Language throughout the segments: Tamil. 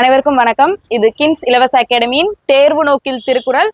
அனைவருக்கும் வணக்கம். இது கின்ஸ் இலவச அகாடமியின் தேர்வு நோக்கில் திருக்குறள்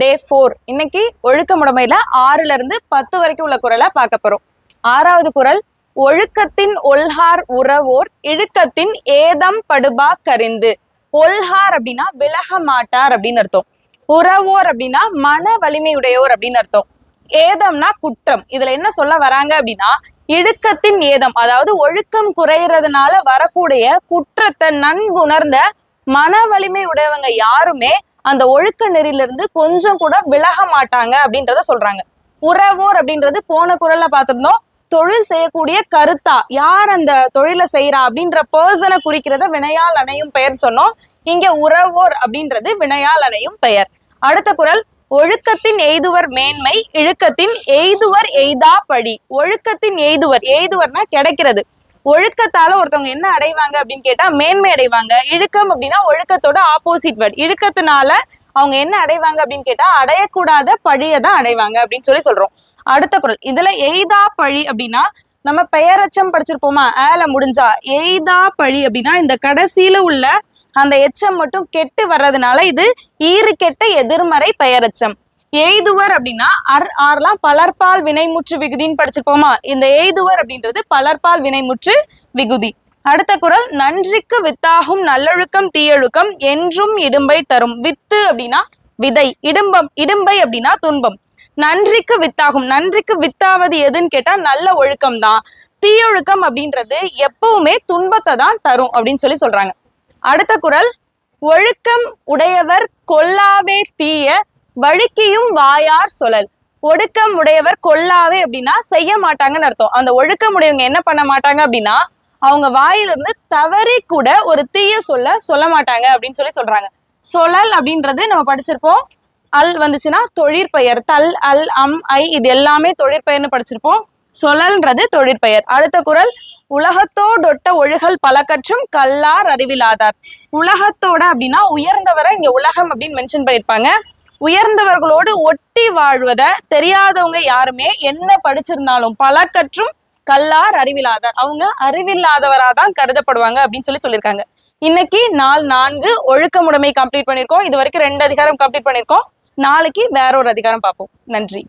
டே 4. இன்னைக்கு ஒழுக்கமுடைமையில 6ல இருந்து 10 வரைக்கும் உள்ள குறளை பார்க்க போறோம். 6வது குறள், ஒழுக்கத்தின் ஒல்ஹார் உறவோர் இழுக்கத்தின் ஏதம் படுபா கரிந்து. ஒல்ஹார் அப்படின்னா விலக மாட்டார் அப்படின்னு அர்த்தம். உறவோர் அப்படின்னா மன வலிமையுடையோர் அப்படின்னு அர்த்தம். ஏதம்னா குற்றம். இதுல என்ன சொல்ல வராங்க அப்படின்னா, இழுக்கத்தின் ஏதம், அதாவது ஒழுக்கம் குறையறதுனால வரக்கூடிய குற்றத்தை நன்குணர்ந்த மன வலிமை உடையவங்க யாருமே அந்த ஒழுக்க நெறியிலிருந்து கொஞ்சம் கூட விலக மாட்டாங்க அப்படின்றத சொல்றாங்க. உறவோர் அப்படின்றது போன குறள்ல பார்த்திருந்தோம். தொழில் செய்யக்கூடிய கருத்தா, யார் அந்த தொழிலை செய்யறா அப்படின்ற பர்சனை குறிக்கிறத வினையால் அணையும் பெயர் சொன்னோம். இங்க உறவோர் அப்படின்றது வினையால் அணையும் பெயர். அடுத்த குறள், ஒழுக்கத்தின் எய்துவர் மேன்மை இழுக்கத்தின் எய்துவர் எய்தா பழி. ஒழுக்கத்தின் எய்துவர், எய்துவர்னா கிடைக்கிறது. ஒழுக்கத்தால ஒருத்தவங்க என்ன அடைவாங்க அப்படின்னு கேட்டா மேன்மை அடைவாங்க. இழுக்கம் அப்படின்னா ஒழுக்கத்தோட ஆப்போசிட் வேர்ட். இழுக்கத்தினால அவங்க என்ன அடைவாங்க அப்படின்னு கேட்டா அடையக்கூடாத பழியை தான் அடைவாங்க அப்படின்னு சொல்றோம். அடுத்த குறள், இதுல எய்தா பழி அப்படின்னா நம்ம பெயரச்சம் படிச்சிருப்போமா, ஏல முடிஞ்சா. எய்தா பழி அப்படின்னா இந்த கடைசியில உள்ள அந்த எச்சம் மட்டும் கெட்டு வர்றதுனால இது ஈறு கெட்ட எதிர்மறை பெயரச்சம். எய்துவர் அப்படின்னா ஆர்லாம் பலர்பால் வினைமுற்று விகுதின்னு படிச்சிருப்போமா. இந்த எய்துவர் அப்படின்றது பலர்பால் வினைமுற்று விகுதி. அடுத்த குறள், நன்றிக்கு வித்தாகும் நல்லொழுக்கம் தீயொழுக்கம் என்றும் இடும்பை தரும். வித்து அப்படின்னா விதை, இடும்பை அப்படின்னா துன்பம். நன்றிக்கு வித்தாகும், நன்றிக்கு வித்தாவது எதுன்னு கேட்டா நல்ல ஒழுக்கம் தான். தீயொழுக்கம் அப்படின்றது எப்பவுமே துன்பத்தை தான் தரும் அப்படின்னு சொல்றாங்க. அடுத்த குறள், ஒழுக்கம் உடையவர் கொல்லாவே தீய வழுக்கியும் வாயார் சொல்லல். ஒழுக்கம் உடையவர் கொல்லாவே அப்படின்னா செய்ய மாட்டாங்கன்னு அர்த்தம். அந்த ஒழுக்கம் உடையவங்க என்ன பண்ண மாட்டாங்க அப்படின்னா அவங்க வாயிலிருந்து தவறி கூட ஒரு தீய சொல்ல மாட்டாங்க அப்படின்னு சொல்றாங்க. சொல்லல் அப்படின்றது நம்ம படிச்சிருப்போம். அல் வந்துச்சுன்னா தொழிற்பெயர். தல், அல், அம், ஐ இது எல்லாமே தொழிற்பெயர்னு படிச்சிருப்போம். சொல்லல்ன்றது தொழிற்பெயர். அடுத்த குறள், உலகத்தோடொட்ட ஒழுகல் பல கற்றும் கல்லார் அறிவிலாதார். உலகத்தோட அப்படின்னா உயர்ந்தவரை இங்க உலகம் அப்படின்னு மென்ஷன் பண்ணியிருப்பாங்க. உயர்ந்தவர்களோடு ஒட்டி வாழ்வத தெரியாதவங்க யாருமே என்ன படிச்சிருந்தாலும் பல கற்றும் கல்லார் அறிவிலாதார், அவங்க அறிவில்லாதவராதான் கருதப்படுவாங்க அப்படின்னு சொல்லியிருக்காங்க. இன்னைக்கு நாள் 4 ஒழுக்கமுடைமை கம்ப்ளீட் பண்ணியிருக்கோம். இது வரைக்கும் 2 அதிகாரம் கம்ப்ளீட் பண்ணியிருக்கோம். நாளைக்கு வேற ஒரு அதிகாரம் பார்ப்போம். நன்றி.